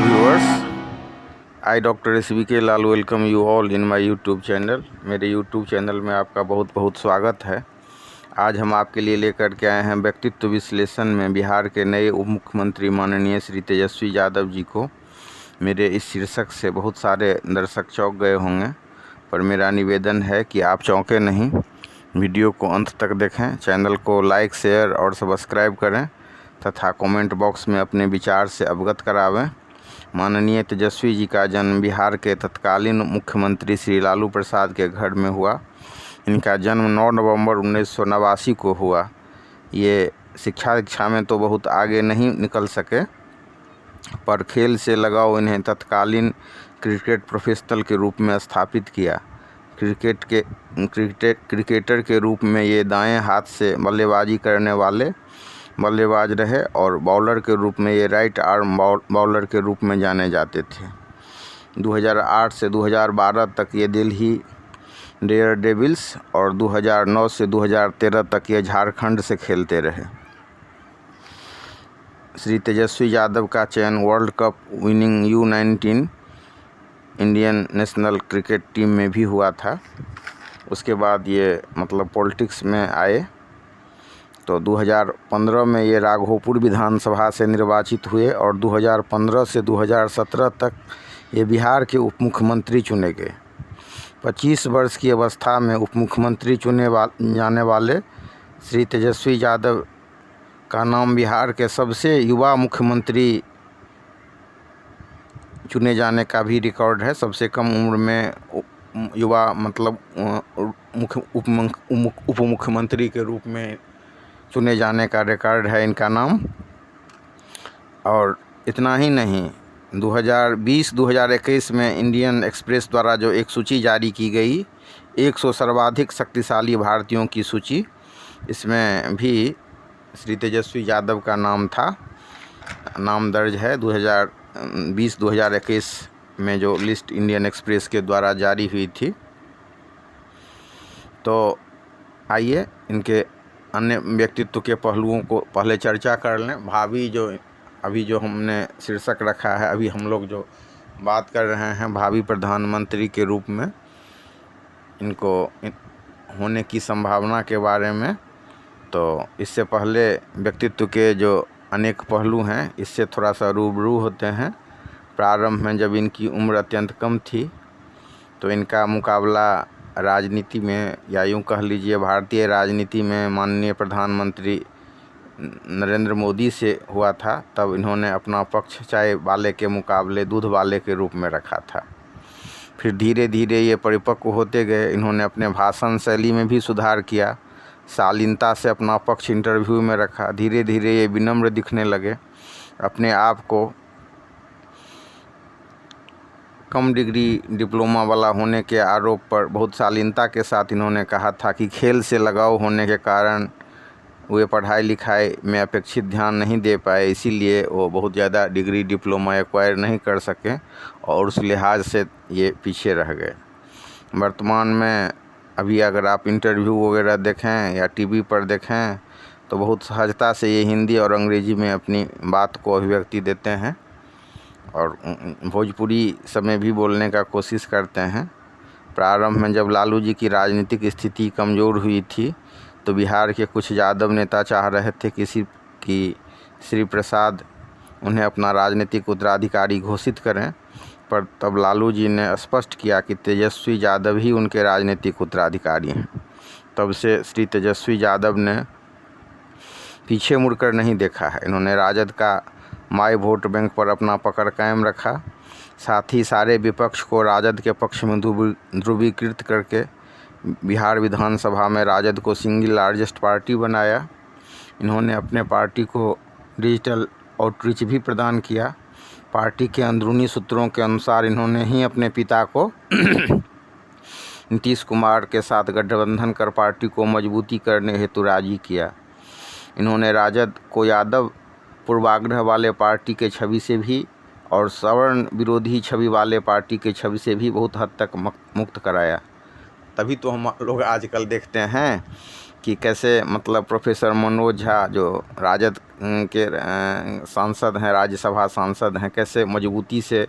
viewers, I Dr. SBK Lal welcome you all in my YouTube channel. मेरे YouTube channel में आपका बहुत बहुत स्वागत है। आज हम आपके लिए लेकर के आए हैं व्यक्तित्व विश्लेषण में बिहार के नए उप मुख्यमंत्री माननीय श्री तेजस्वी यादव जी को। मेरे इस शीर्षक से बहुत सारे दर्शक चौंक गए होंगे, पर मेरा निवेदन है कि आप चौंके नहीं, वीडियो को अंत तक देखें, चैनल को लाइक शेयर और सब्सक्राइब करें तथा कमेंट बॉक्स में अपने विचार से अवगत करावें। माननीय तेजस्वी जी का जन्म बिहार के तत्कालीन मुख्यमंत्री श्री लालू प्रसाद के घर में हुआ। इनका जन्म 9 नवंबर 1989 को हुआ। ये शिक्षा दीक्षा में तो बहुत आगे नहीं निकल सके, पर खेल से लगाव इन्हें तत्कालीन क्रिकेट प्रोफेशनल के रूप में स्थापित किया। क्रिकेटर के रूप में ये दाएं हाथ से बल्लेबाजी करने वाले बल्लेबाज रहे और बॉलर के रूप में ये राइट आर्म बॉलर के रूप में जाने जाते थे। 2008 से 2012 तक ये दिल्ली डेयर डेविल्स और 2009 से 2013 तक ये झारखंड से खेलते रहे। श्री तेजस्वी यादव का चयन world cup winning U19 Indian national cricket team में भी हुआ था। उसके बाद ये पॉलिटिक्स में आए तो 2015 में ये राघोपुर विधानसभा से निर्वाचित हुए और 2015 से 2017 तक ये बिहार के उप मुख्यमंत्री चुने गए। 25 वर्ष की अवस्था में उप मुख्यमंत्री जाने वाले श्री तेजस्वी यादव का नाम बिहार के सबसे युवा मुख्यमंत्री चुने जाने का भी रिकॉर्ड है। सबसे कम उम्र में युवा उप मुख्यमंत्री के रूप में चुने जाने का रिकॉर्ड है इनका नाम। और इतना ही नहीं, 2020-2021 में इंडियन एक्सप्रेस द्वारा जो एक सूची जारी की गई 100 सर्वाधिक शक्तिशाली भारतीयों की सूची, इसमें भी श्री तेजस्वी यादव का नाम दर्ज है। 2020-2021 में जो लिस्ट इंडियन एक्सप्रेस के द्वारा जारी हुई थी। तो आइए इनके अन्य व्यक्तित्व के पहलुओं को पहले चर्चा कर लें। अभी जो हमने शीर्षक रखा है, अभी हम लोग जो बात कर रहे हैं भावी प्रधानमंत्री के रूप में इनको होने की संभावना के बारे में। तो इससे पहले व्यक्तित्व के जो अनेक पहलू हैं, इससे थोड़ा सा रूबरू होते हैं। प्रारंभ में जब इनकी उम्र अत्यंत कम थी तो इनका मुकाबला राजनीति में, या यूँ कह लीजिए भारतीय राजनीति में, माननीय प्रधानमंत्री नरेंद्र मोदी से हुआ था। तब इन्होंने अपना पक्ष चाय वाले के मुकाबले दूध वाले के रूप में रखा था। फिर धीरे धीरे ये परिपक्व होते गए। इन्होंने अपने भाषण शैली में भी सुधार किया, शालीनता से अपना पक्ष इंटरव्यू में रखा। धीरे धीरे ये विनम्र दिखने लगे। अपने आप को कम डिग्री डिप्लोमा वाला होने के आरोप पर बहुत शालीनता के साथ इन्होंने कहा था कि खेल से लगाव होने के कारण वे पढ़ाई लिखाई में अपेक्षित ध्यान नहीं दे पाए, इसीलिए वो बहुत ज़्यादा डिग्री डिप्लोमा एक्वायर नहीं कर सके और उस लिहाज से ये पीछे रह गए। वर्तमान में अभी अगर आप इंटरव्यू वगैरह देखें या टीवी पर देखें तो बहुत सहजता से ये हिंदी और अंग्रेजी में अपनी बात को अभिव्यक्ति देते हैं और भोजपुरी समय भी बोलने का कोशिश करते हैं। प्रारंभ में जब लालू जी की राजनीतिक स्थिति कमज़ोर हुई थी तो बिहार के कुछ यादव नेता चाह रहे थे कि श्री प्रसाद उन्हें अपना राजनीतिक उत्तराधिकारी घोषित करें, पर तब लालू जी ने स्पष्ट किया कि तेजस्वी यादव ही उनके राजनीतिक उत्तराधिकारी हैं। तब से श्री तेजस्वी यादव ने पीछे मुड़कर नहीं देखा है। इन्होंने राजद का माई वोट बैंक पर अपना पकड़ कायम रखा, साथ ही सारे विपक्ष को राजद के पक्ष में ध्रुवीकृत करके बिहार विधानसभा में राजद को सिंगल लार्जेस्ट पार्टी बनाया। इन्होंने अपने पार्टी को डिजिटल आउटरीच भी प्रदान किया। पार्टी के अंदरूनी सूत्रों के अनुसार इन्होंने ही अपने पिता को नीतीश कुमार के साथ गठबंधन कर पार्टी को मजबूती करने हेतु राजी किया। इन्होंने राजद को यादव पूर्वाग्रह वाले पार्टी के छवि से भी और सवर्ण विरोधी छवि वाले पार्टी के छवि से भी बहुत हद तक मुक्त कराया। तभी तो हम लोग आजकल देखते हैं कि कैसे मतलब प्रोफेसर मनोज झा जो राजद के सांसद हैं, राज्यसभा सांसद हैं, कैसे मजबूती से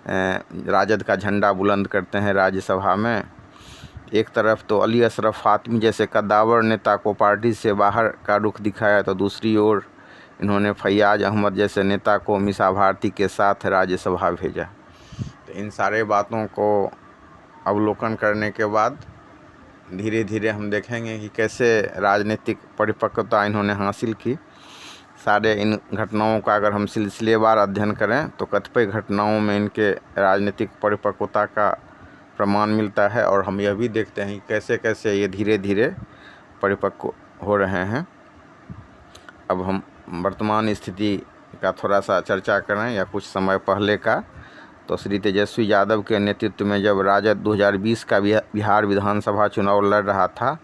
राजद का झंडा बुलंद करते हैं राज्यसभा में। एक तरफ तो अली अशरफ फातमी जैसे कद्दावर नेता को पार्टी से बाहर का रुख दिखाया, तो दूसरी ओर इन्होंने फैयाज अहमद जैसे नेता को मीसा भारती के साथ राज्यसभा भेजा। तो इन सारे बातों को अवलोकन करने के बाद धीरे धीरे हम देखेंगे कि कैसे राजनीतिक परिपक्वता इन्होंने हासिल की। सारे इन घटनाओं का अगर हम सिलसिलेवार अध्ययन करें तो कतिपय घटनाओं में इनके राजनीतिक परिपक्वता का प्रमाण मिलता है, और हम यह भी देखते हैं कि कैसे कैसे ये धीरे धीरे परिपक्व हो रहे हैं। अब हम वर्तमान स्थिति का थोड़ा सा चर्चा करें या कुछ समय पहले का, तो श्री तेजस्वी यादव के नेतृत्व में जब राजद 2020 का बिहार विधानसभा चुनाव लड़ रहा था,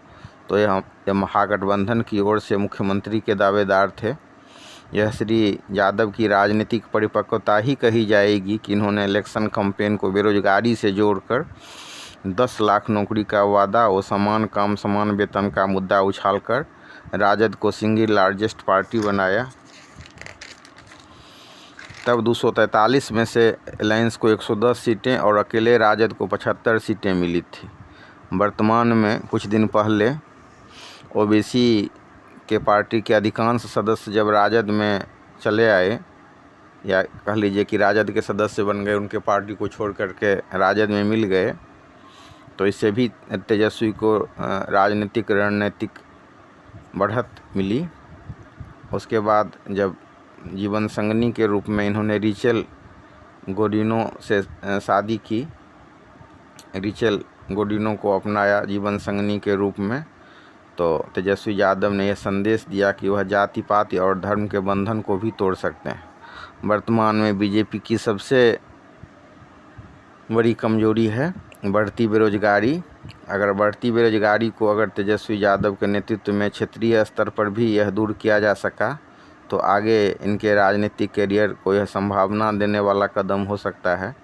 तो यह महागठबंधन की ओर से मुख्यमंत्री के दावेदार थे। यह श्री यादव की राजनीतिक परिपक्वता ही कही जाएगी कि इन्होंने इलेक्शन कैंपेन को बेरोजगारी से जोड़कर 10 लाख नौकरी का वादा और समान काम समान वेतन का मुद्दा उछालकर राजद को सिंगल लार्जेस्ट पार्टी बनाया। तब 243 में से अलायंस को 110 सीटें और अकेले राजद को 75 सीटें मिली थी। वर्तमान में कुछ दिन पहले ओबीसी के पार्टी के अधिकांश सदस्य जब राजद में चले आए, या कह लीजिए कि राजद के सदस्य बन गए, उनके पार्टी को छोड़ करके राजद में मिल गए, तो इससे भी तेजस्वी को राजनीतिक रणनीतिक बढ़त मिली। उसके बाद जब जीवन संगनी के रूप में इन्होंने रिचेल गोडिनो से शादी की, रिचेल गोडिनो को अपनाया जीवन संगनी के रूप में, तो तेजस्वी यादव ने यह संदेश दिया कि वह जाति पाति और धर्म के बंधन को भी तोड़ सकते हैं। वर्तमान में बीजेपी की सबसे बड़ी कमजोरी है बढ़ती बेरोजगारी। अगर बढ़ती बेरोजगारी को अगर तेजस्वी यादव के नेतृत्व में क्षेत्रीय स्तर पर भी यह दूर किया जा सका, तो आगे इनके राजनीतिक करियर को यह संभावना देने वाला कदम हो सकता है।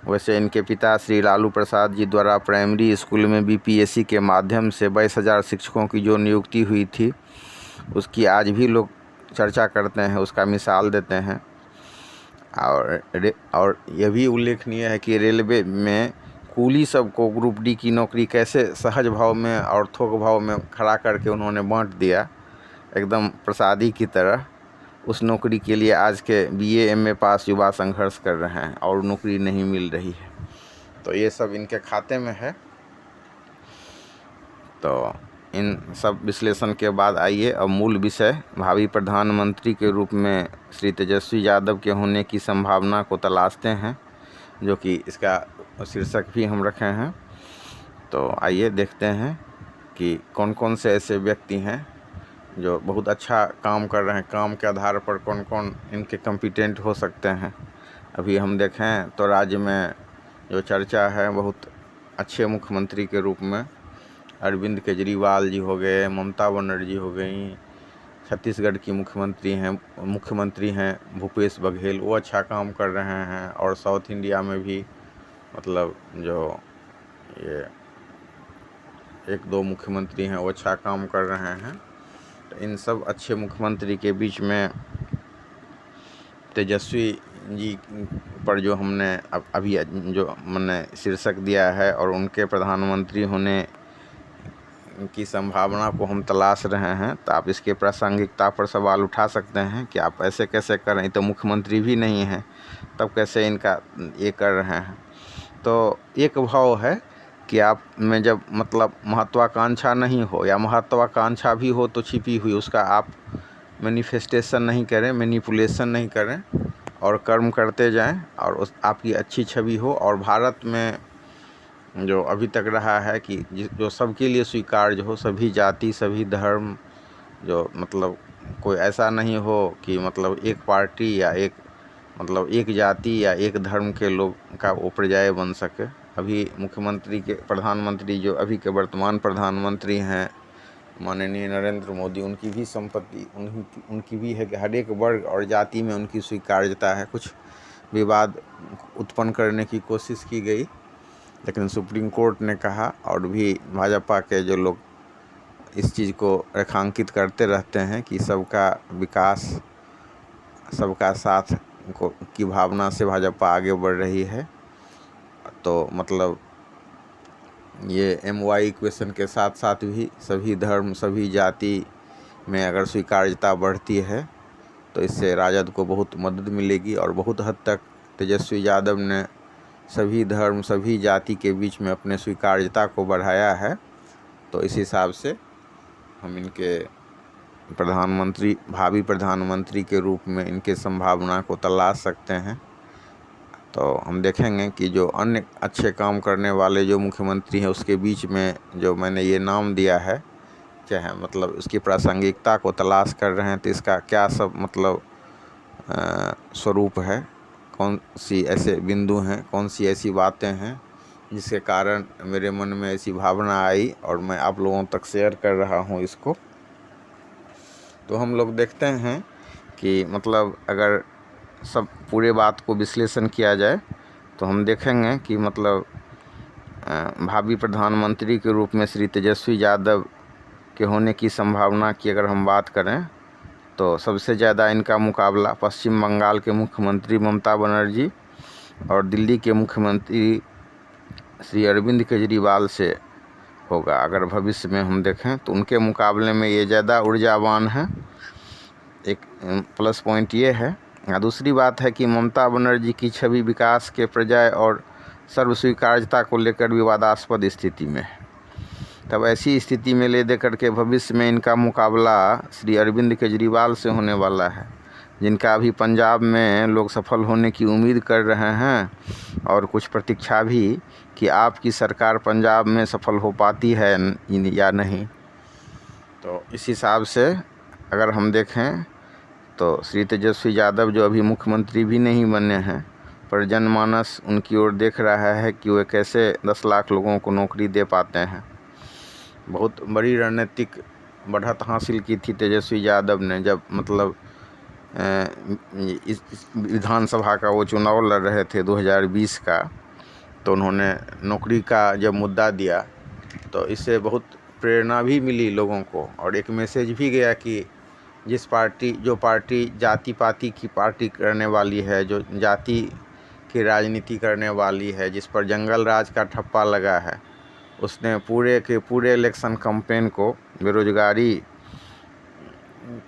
वैसे इनके पिता श्री लालू प्रसाद जी द्वारा प्राइमरी स्कूल में बीपीएससी के माध्यम से 22,000 शिक्षकों की जो नियुक्ति हुई थी, उसकी आज भी लोग चर्चा करते हैं, उसका मिसाल देते हैं। और यह भी उल्लेखनीय है कि रेलवे में कूली सबको ग्रुप डी की नौकरी कैसे सहज भाव में और थोक भाव में खड़ा करके उन्होंने बांट दिया, एकदम प्रसादी की तरह। उस नौकरी के लिए आज के बीए एमए पास युवा संघर्ष कर रहे हैं और नौकरी नहीं मिल रही है। तो ये सब इनके खाते में है। तो इन सब विश्लेषण के बाद आइए अब मूल विषय भावी प्रधानमंत्री के रूप में श्री तेजस्वी यादव के होने की संभावना को तलाशते हैं, जो कि इसका शीर्षक भी हम रखे हैं। तो आइए देखते हैं कि कौन कौन से ऐसे व्यक्ति हैं जो बहुत अच्छा काम कर रहे हैं, काम के आधार पर कौन कौन इनके कॉम्पिटेंट हो सकते हैं। अभी हम देखें तो राज्य में जो चर्चा है बहुत अच्छे मुख्यमंत्री के रूप में अरविंद केजरीवाल जी हो गए, ममता बनर्जी हो गई, छत्तीसगढ़ की मुख्यमंत्री हैं भूपेश बघेल, वो अच्छा काम कर रहे हैं। और साउथ इंडिया में भी मतलब जो ये 1-2 मुख्यमंत्री हैं वो अच्छा काम कर रहे हैं। तो इन सब अच्छे मुख्यमंत्री के बीच में तेजस्वी जी पर जो हमने अभी जो मैंने शीर्षक दिया है और उनके प्रधानमंत्री होने की संभावना को हम तलाश रहे हैं, तो आप इसके प्रासंगिकता पर सवाल उठा सकते हैं कि आप ऐसे कैसे कर रहे हैं, तो मुख्यमंत्री भी नहीं हैं, तब कैसे इनका ये कर रहे हैं। तो एक भाव है कि आप में जब मतलब महत्वाकांक्षा नहीं हो, या महत्वाकांक्षा भी हो तो छिपी हुई, उसका आप मैनिफेस्टेशन नहीं करें, मैनिपुलेशन नहीं करें, और कर्म करते जाएं और उस आपकी अच्छी छवि हो। और भारत में जो अभी तक रहा है कि जो सबके लिए स्वीकार्य हो, सभी जाति सभी धर्म, जो मतलब कोई ऐसा नहीं हो कि मतलब एक पार्टी या एक जाति या एक धर्म के लोग का वो पर्याय बन सके। अभी मुख्यमंत्री के प्रधानमंत्री जो अभी के वर्तमान प्रधानमंत्री हैं माननीय नरेंद्र मोदी, उनकी भी संपत्ति उनकी भी है कि हर एक वर्ग और जाति में उनकी स्वीकार्यता है। कुछ विवाद उत्पन्न करने की कोशिश की गई, लेकिन सुप्रीम कोर्ट ने कहा, और भी भाजपा के जो लोग इस चीज़ को रेखांकित करते रहते हैं कि सबका विकास, सबका साथ को की भावना से भाजपा आगे बढ़ रही है। तो मतलब ये MY इक्वेशन के साथ साथ भी सभी धर्म, सभी जाति में अगर स्वीकार्यता बढ़ती है तो इससे राजद को बहुत मदद मिलेगी। और बहुत हद तक तेजस्वी यादव ने सभी धर्म, सभी जाति के बीच में अपने स्वीकार्यता को बढ़ाया है। तो इस हिसाब से हम इनके प्रधानमंत्री, भावी प्रधानमंत्री के रूप में इनके संभावना को तलाश सकते हैं। तो हम देखेंगे कि जो अन्य अच्छे काम करने वाले जो मुख्यमंत्री हैं उसके बीच में जो मैंने ये नाम दिया है, चाहे मतलब उसकी प्रासंगिकता को तलाश कर रहे हैं तो इसका क्या सब मतलब स्वरूप है, कौन सी ऐसे बिंदु हैं, कौन सी ऐसी बातें हैं जिसके कारण मेरे मन में ऐसी भावना आई और मैं आप लोगों तक शेयर कर रहा हूँ इसको। तो हम लोग देखते हैं कि मतलब अगर सब पूरे बात को विश्लेषण किया जाए तो हम देखेंगे कि मतलब भावी प्रधानमंत्री के रूप में श्री तेजस्वी यादव के होने की संभावना की अगर हम बात करें तो सबसे ज़्यादा इनका मुकाबला पश्चिम बंगाल के मुख्यमंत्री ममता बनर्जी और दिल्ली के मुख्यमंत्री श्री अरविंद केजरीवाल से होगा। अगर भविष्य में हम देखें तो उनके मुकाबले में ये ज़्यादा ऊर्जावान है, एक प्लस पॉइंट ये है। दूसरी बात है कि ममता बनर्जी की छवि विकास के प्रजय और सर्वस्वीकार्यता को लेकर विवादास्पद स्थिति में है। तब ऐसी स्थिति में ले दे करके भविष्य में इनका मुकाबला श्री अरविंद केजरीवाल से होने वाला है, जिनका अभी पंजाब में लोग सफल होने की उम्मीद कर रहे हैं और कुछ प्रतीक्षा भी कि आपकी सरकार पंजाब में सफल हो पाती है या नहीं। तो इस हिसाब से अगर हम देखें तो श्री तेजस्वी यादव जो अभी मुख्यमंत्री भी नहीं बने हैं, पर जनमानस उनकी ओर देख रहा है कि वे कैसे 10 लाख लोगों को नौकरी दे पाते हैं। बहुत बड़ी रणनीतिक बढ़त हासिल की थी तेजस्वी यादव ने जब मतलब इस विधानसभा का वो चुनाव लड़ रहे थे 2020 का। तो उन्होंने नौकरी का जब मुद्दा दिया तो इससे बहुत प्रेरणा भी मिली लोगों को और एक मैसेज भी गया कि जो पार्टी जाति पाति की पार्टी करने वाली है, जो जाति की राजनीति करने वाली है, जिस पर जंगल राज का ठप्पा लगा है, उसने पूरे के पूरे इलेक्शन कैंपेन को बेरोजगारी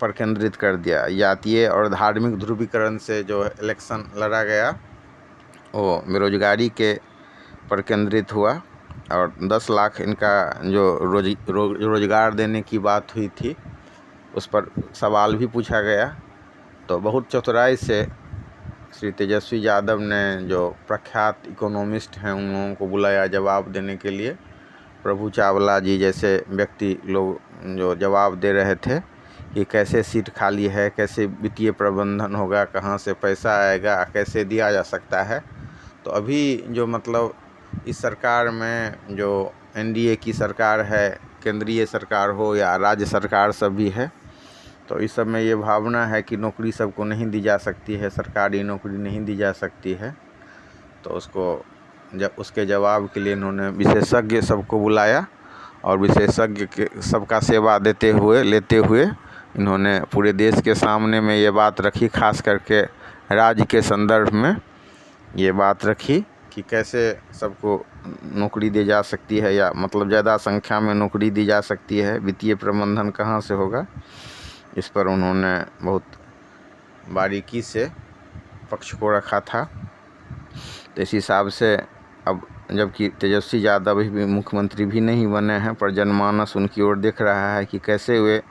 पर केंद्रित कर दिया। जातीय और धार्मिक ध्रुवीकरण से जो इलेक्शन लड़ा गया वो बेरोजगारी के पर केंद्रित हुआ और 10 लाख इनका जो रोजगार देने की बात हुई थी उस पर सवाल भी पूछा गया। तो बहुत चतुराई से श्री तेजस्वी यादव ने जो प्रख्यात इकोनॉमिस्ट हैं उन लोगों को बुलाया जवाब देने के लिए। प्रभु चावला जी जैसे व्यक्ति लोग जो जवाब दे रहे थे कि कैसे सीट खाली है, कैसे वित्तीय प्रबंधन होगा, कहाँ से पैसा आएगा, कैसे दिया जा सकता है। तो अभी जो मतलब इस सरकार में जो NDA की सरकार है, केंद्रीय सरकार हो या राज्य सरकार सब भी है, तो इस सब में ये भावना है कि नौकरी सबको नहीं दी जा सकती है, सरकारी नौकरी नहीं दी जा सकती है। तो उसके जवाब के लिए इन्होंने विशेषज्ञ सबको बुलाया और विशेषज्ञ के सबका सेवा लेते हुए इन्होंने पूरे देश के सामने में ये बात रखी, खास करके राज्य के संदर्भ में ये बात रखी कि कैसे सबको नौकरी दी जा सकती है या मतलब ज़्यादा संख्या में नौकरी दी जा सकती है, वित्तीय प्रबंधन कहाँ से होगा। इस पर उन्होंने बहुत बारीकी से पक्ष को रखा था। तो इस हिसाब से अब जबकि तेजस्वी यादव भी मुख्यमंत्री भी नहीं बने हैं, पर जनमानस उनकी ओर देख रहा है कि कैसे वे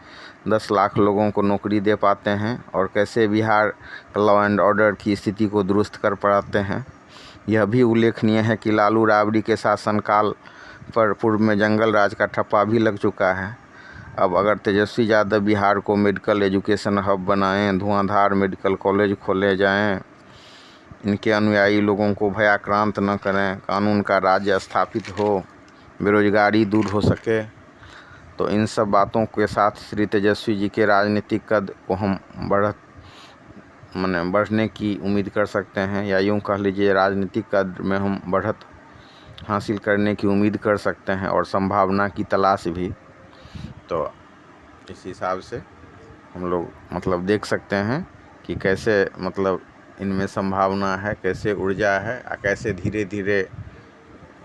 10 लाख लोगों को नौकरी दे पाते हैं और कैसे बिहार लॉ एंड ऑर्डर की स्थिति को दुरुस्त कर पाते हैं। यह भी उल्लेखनीय है कि लालू राबड़ी के शासनकाल पर पूर्व में जंगल राज का ठप्पा भी लग चुका है। अब अगर तेजस्वी यादव बिहार को मेडिकल एजुकेशन हब बनाएं, धुआंधार मेडिकल कॉलेज खोले जाएं, इनके अनुयायी लोगों को भयाक्रांत न करें, कानून का राज्य स्थापित हो, बेरोजगारी दूर हो सके, तो इन सब बातों के साथ श्री तेजस्वी जी के राजनीतिक कद को हम बढ़ने की उम्मीद कर सकते हैं, या यूँ कह लीजिए राजनीतिक कद में हम बढ़त हासिल करने की उम्मीद कर सकते हैं और संभावना की तलाश भी। तो इस हिसाब से हम लोग मतलब देख सकते हैं कि कैसे मतलब इनमें संभावना है, कैसे ऊर्जा है और कैसे धीरे धीरे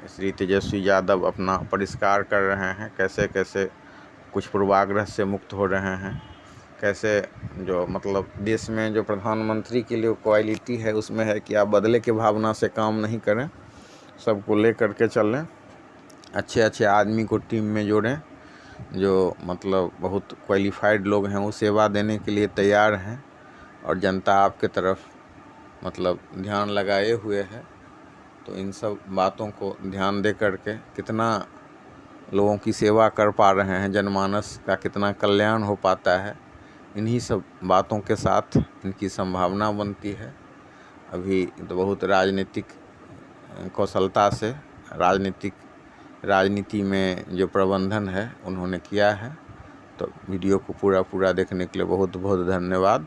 श्री तेजस्वी यादव अपना परिष्कार कर रहे हैं, कैसे कैसे कुछ पूर्वाग्रह से मुक्त हो रहे हैं, कैसे जो मतलब देश में जो प्रधानमंत्री के लिए क्वालिटी है उसमें है कि आप बदले की भावना से काम नहीं करें, सबको ले करके चलें, अच्छे अच्छे आदमी को टीम में जोड़ें, जो मतलब बहुत क्वालिफाइड लोग हैं वो सेवा देने के लिए तैयार हैं और जनता आपके तरफ मतलब ध्यान लगाए हुए है। तो इन सब बातों को ध्यान दे करके कितना लोगों की सेवा कर पा रहे हैं, जनमानस का कितना कल्याण हो पाता है, इन्हीं सब बातों के साथ इनकी संभावना बनती है। अभी तो बहुत राजनीतिक कौशलता से राजनीति में जो प्रबंधन है उन्होंने किया है। तो वीडियो को पूरा देखने के लिए बहुत बहुत धन्यवाद।